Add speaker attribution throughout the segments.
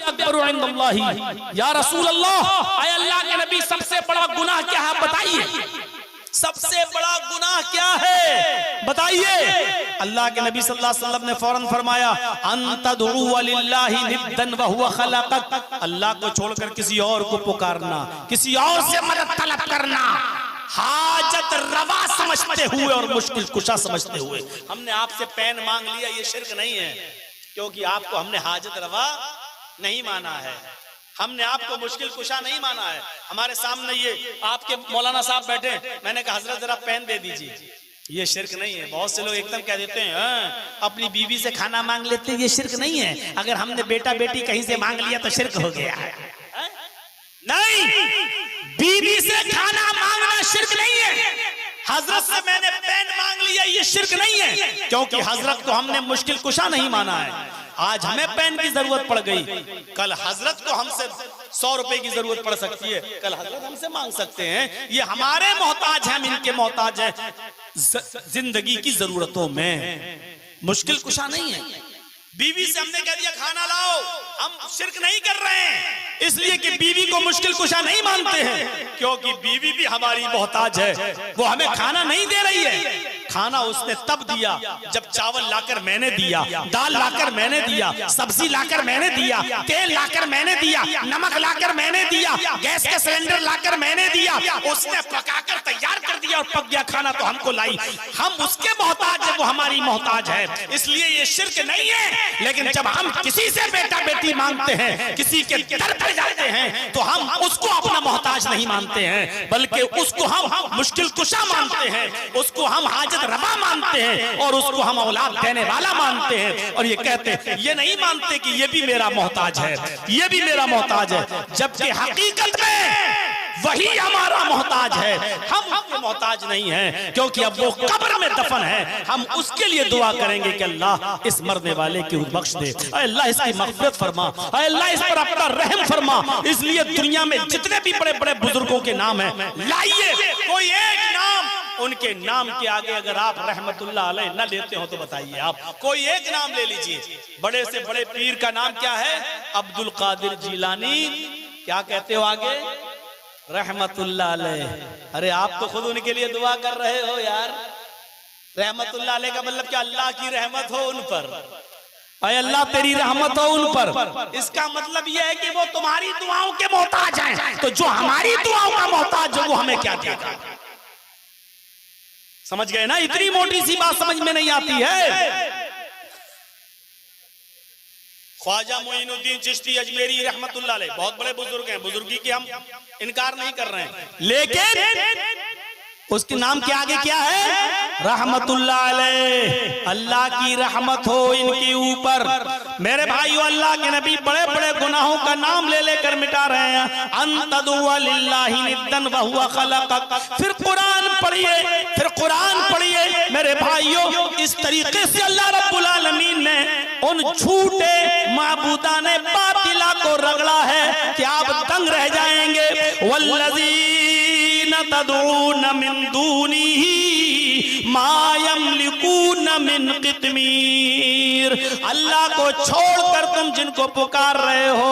Speaker 1: या रसूल अल्लाह, ऐ अल्लाह के नबी सबसे बड़ा गुनाह क्या है बताइए, सबसे बड़ा गुनाह क्या है बताइए। अल्लाह के नबी सल्लल्लाहु अलैहि वसल्लम ने फौरन फरमाया अंतदउ लिल्लाहि निद्दन व हुवा खलक़क, अल्लाह को छोड़कर किसी और को पुकारना, किसी और से मदद तलब करना, हाजत रवा समझते हुए और मुश्किल कुशा समझते हुए। हमने आपसे पेन मांग लिया, ये शिर्क नहीं है, क्योंकि आपको हमने हाजत रवा नहीं माना है, हमने आपको मुश्किल कुशा नहीं माना है। हमारे सामने ये आपके मौलाना साहब बैठे, मैंने कहा हजरत जरा पेन दे दीजिए, ये शिर्क नहीं है। बहुत से लोग एकदम कह देते हैं अपनी बीवी से खाना मांग लेते हैं, ये शिर्क नहीं है। अगर हमने बेटा बेटी कहीं से मांग लिया तो शिर्क हो गया है। नहीं, बीवी से खाना मांगना शिर्क नहीं है। हजरत से मैंने पेन मांग लिया, ये शिर्क नहीं है, क्योंकि हजरत को हमने मुश्किल कुशा नहीं माना है। आज हमें पेन की जरूरत पड़ गई, कल हजरत को हमसे 100 रुपए की जरूरत पड़ सकती है, कल हजरत हमसे मांग सकते हैं। ये हमारे मोहताज हैं, हम इनके मोहताज हैं जिंदगी की जरूरतों में, मुश्किल कुशा नहीं है। बीवी से हमने कह दिया खाना लाओ, हम शिर्क नहीं कर रहे हैं, इसलिए कि बीवी को मुश्किल कुशा नहीं मानते हैं, क्योंकि बीवी भी हमारी मोहताज है, वो हमें खाना नहीं दे रही है। खाना उसने तब दिया जब चावल लाकर मैंने दिया, दाल लाकर मैंने दिया, सब्जी लाकर मैंने दिया, तेल लाकर मैंने दिया, नमक लाकर मैंने दिया, गैस के सिलेंडर लाकर मैंने दिया, उसने पकाकर तैयार कर दिया और पक गया खाना तो हमको लाई। हम उसके मोहताज है, वो हमारी मोहताज है, इसलिए ये शिर्क नहीं है। लेकिन जब हम किसी से बेटा बेटी मांगते हैं, किसी के दर पर जाते हैं, तो हम उसको अपना मोहताज नहीं मानते हैं, बल्कि उसको हम मुश्किल कुशा मानते हैं, उसको हम हाजत रवा मानते हैं, और उसको हम औलाद देने वाला मानते हैं। और ये कहते हैं, ये नहीं मानते कि ये भी मेरा मोहताज है, ये भी मेरा मोहताज है, जबकि हकीकत में वही हमारा मोहताज है, हम उसके मोहताज नहीं हैं, क्योंकि अब वो कब्र में दफन है। हम उसके लिए दुआ करेंगे कि अल्लाह इस मरने वाले की बख्श दे, अल्लाह इसकी मग़फ़िरत फरमा, अल्लाह इस पर अपना रहम फरमा। इसलिए दुनिया में जितने भी बड़े बड़े बुजुर्गों के नाम हैं, लाइए कोई एक नाम, उनके नाम के आगे अगर आप रहमतुल्लाह अलैह न लेते हो तो बताइए, आप कोई एक नाम ले लीजिए। बड़े से बड़े पीर का नाम क्या है? अब्दुल कादिर जिलानी। क्या कहते हो आगे? रहमतुल्लाह अलैह। अरे आप तो खुद उनके लिए दुआ कर रहे हो यार। रहमतुल्लाह अलैह का मतलब क्या? अल्लाह की रहमत हो उन पर, अरे अल्लाह तेरी रहमत हो उन पर। इसका मतलब यह है कि वो तुम्हारी दुआओं के मोहताज हैं, तो जो हमारी दुआओं का मोहताज है वो हमें क्या देगा? समझ गए ना? इतनी मोटी सी बात समझ में नहीं आती है। ख्वाजा मोइनुद्दीन चिश्ती अजमेरी रहमतुल्लाह अलैह बहुत बड़े बुजुर्ग हैं, बुजुर्गी की हम इनकार नहीं कर रहे हैं, लेकिन उसके नाम के आगे क्या है? रहमतुल्लाह अलैह। अल्लाह की रहमत हो इनके ऊपर। मेरे भाइयों, अल्लाह के नबी बड़े बड़े गुनाहों का नाम ले लेकर मिटा रहे हैं। अंतदुआ लिल्लाहि निद्दन व हुवा खलक़क। फिर कुरान पढ़िए, फिर कुरान पढ़िए मेरे भाइयों। इस तरीके से अल्लाह रब्बुल आलमीन ने उन झूठे माबूदाने बातिला को रगड़ा है कि आप दंग रह जाएंगे। वल्लज़ीना तदऊन मिन दूनिही मा यमलिकून मिन क़ित्मीर। अल्लाह को छोड़कर तुम जिनको पुकार रहे हो,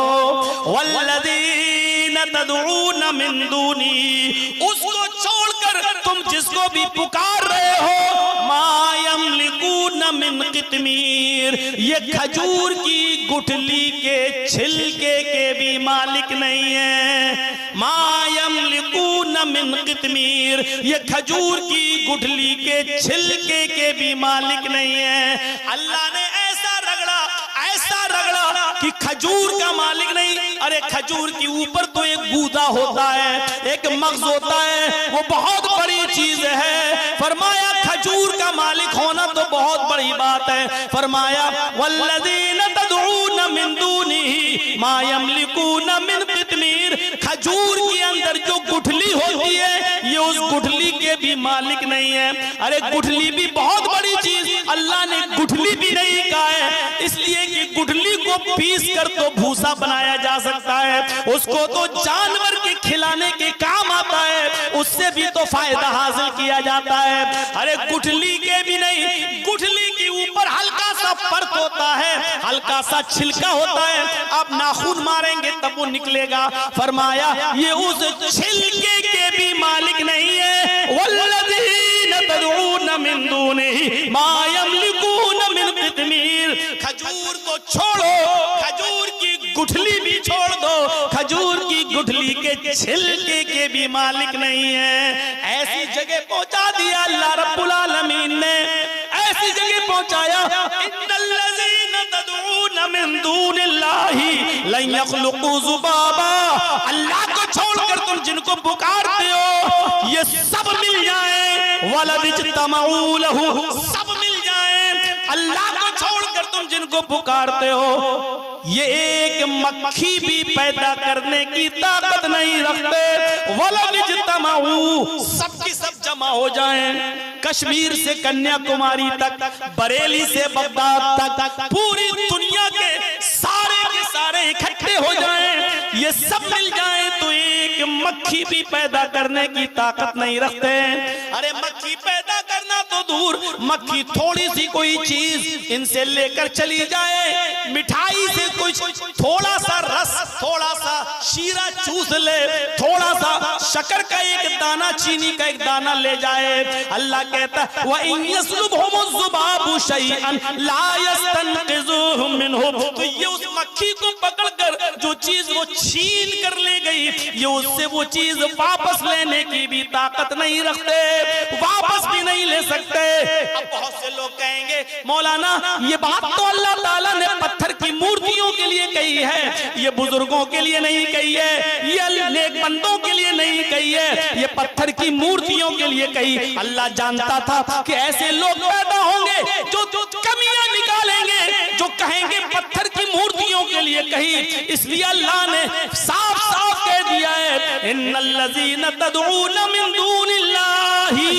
Speaker 1: वल्लज़ीना तदऊन मिन दूनिही, उसको छोड़कर तुम जिसको भी पुकार रहे हो, मा यमलिकून मिन क़ित्मीर, ये खजूर की गुठली के छिलके के भी मालिक नहीं है। मा यमलिकून मिन क़ित्मीर, ये खजूर की गुठली के छिलके के भी मालिक नहीं है। अल्लाह ने ऐसा रगड़ा कि खजूर का मालिक नहीं। अरे खजूर के ऊपर तो एक गूदा होता है, एक मग़ज़ होता है, वो बहुत बड़ी चीज है। फरमाया खजूर का मालिक होना तो बहुत बड़ी बात है। फरमाया वल्लज़ीना तदऊन मिन दूनिही मा यमलिकून मिन क़ित्मीर, खजूर के अंदर जो गुठली होती है ये उस गुठली के भी मालिक नहीं है। अरे गुठली भी बहुत बड़ी चीज, अल्लाह ने गुठली भी नहीं कहा है, इसलिए कि गुठली को पीस कर तो भूसा बनाया जा सकता है, उसको तो जानवर के खिलाने के काम आता है, उससे भी तो फायदा हासिल किया जाता है। अरे गुठली के भी नहीं, गुठली के ऊपर हल्का सा परत होता है, हल्का सा छिलका होता है, आप नाखून मारेंगे तब वो निकलेगा। फरमाया ये उस छिलके के भी मालिक नहीं है। वल्लज़ीना तदऊना मिन दूनिही मा यमलिकूना मिन क़ित्मीर। खजूर को छोड़ो, खजूर की गुठली भी छोड़ दो, खजूर की गुठली के छिलके के भी मालिक नहीं है। ऐसी जगह पहुंचा दिया अल्लाह रब्बुल आलमीन ने, ऐसी जगह पहुंचाया। इन्नल्लज़ीना तदऊना मिन दूनिल्लाहि लन यख़्लुक़ू ज़ुबाबा। अल्लाह को छोड़कर तुम जिनको पुकारते हो ये सब मिल जाएं, वलदिज्तमऊ लहू, सब मिल जाएं। अल्लाह को छोड़कर तुम जिनको पुकारते हो ये एक मक्खी भी पैदा करने की ताकत नहीं रखते। वलदिज्तमऊ, सब की सब जमा हो जाएं, कश्मीर से कन्याकुमारी तक, बरेली से बगदाद तक, पूरी दुनिया के सारे इकट्ठे हो जाएं, ये सब मिल जाएं तो एक मक्खी भी पैदा करने की ताकत नहीं रखते। अरे मक्खी पैदा करना तो दूर, मक्खी थोड़ी सी कोई चीज इनसे लेकर चली जाए, मिठाई से कुछ थोड़ा सा रस, थोड़ा सा शीरा चूस ले, थोड़ा सा शक्कर का एक दाना, चीनी का एक दाना ले जाए, अल्लाह कहता है व इन यस्लुबहुमुज़्ज़ुबाबु शैअन ला यस्तनक़िज़ुहु मिनहु। तो ये उस मक्खी को पकड़कर जो चीज वो छीन कर ले गई, ये उससे वो चीज वापस लेने की भी ताकत नहीं रखते, वापस भी नहीं ले सकते। अब बहुत से लोग कहेंगे मौलाना ये बात तो अल्लाह ताला ने पत्थर की मूर्तियों के लिए कही है, ये बुजुर्गों के लिए नहीं कही है, ये नेक बंदों के लिए नहीं कही है, ये पत्थर की मूर्तियों के लिए कही। अल्लाह जानता था कि ऐसे लोग पैदा होंगे जो कमियां निकालेंगे, जो कहेंगे पत्थर की मूर्तियों के लिए कही, इसलिए अल्लाह ने साफ साफ कह दिया है इन्नल्लज़ीना तदऊना मिन दूनिल्लाहि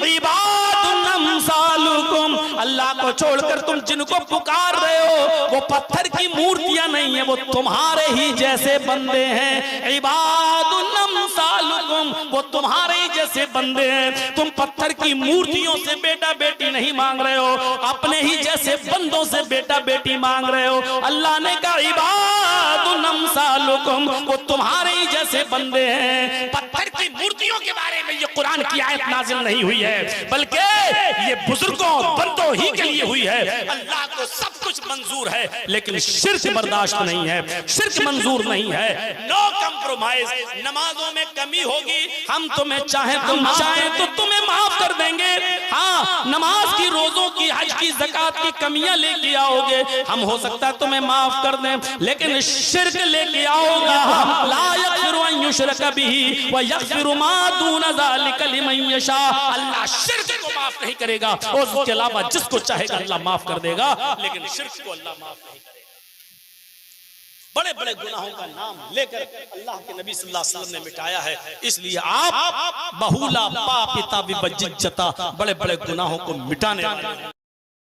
Speaker 1: इबादुन अम्सालुकुम। अल्लाह को छोड़कर तुम जिनको पुकार रहे हो वो पत्थर की मूर्तियां नहीं है, वो तुम्हारे ही जैसे बंदे हैं। इबादुन अम्सालुकुम, वो तुम्हारे ही जैसे बंदे हैं। तुम पत्थर की मूर्तियों से बेटा बेटी नहीं मांग रहे हो, अपने ही जैसे बंदों से बेटा बेटी मांग रहे हो। अल्लाह ने कहा इबादुन अम्सालुकुम, वो तुम्हारे ही जैसे बंदे हैं। पत्थर की मूर्तियों के बारे में ये कुरान की आयत नाजिल नहीं हुई है, बल्कि ये बुजुर्गों बंदों ही के लिए हुई है। अल्लाह को सब कुछ मंजूर है लेकिन शिर्क बर्दाश्त नहीं है, शिर्क मंजूर नहीं है। No compromise. नमाजों में कमी होगी, हम तुम्हें चाहे तुम चाहे तो तुम्हें माफ कर देंगे। हाँ, नमाज की, रोजों की, हज की, ज़कात की कमियां लेके आओगे, हम हो सकता है तुम्हें माफ कर दें, लेकिन शिर्क लेके आओगा ला यग़फ़िरु अन युशरक बिही व यग़फ़िरु मा दून ज़ालिका लिमन यशा। अल्लाह शिर्क को माफ नहीं करेगा और उसके अलावा जिसको चाहेगा अल्लाह माफ कर देगा, लेकिन शिर्क को अल्लाह माफ नहीं करेगा। बड़े बड़े गुनाहों का नाम लेकर अल्लाह के नबी सल्लल्लाहु अलैहि वसल्लम ने मिटाया है, इसलिए आप बहुला पापिता विबज्जिता, बड़े बड़े गुनाहों को मिटाने वाले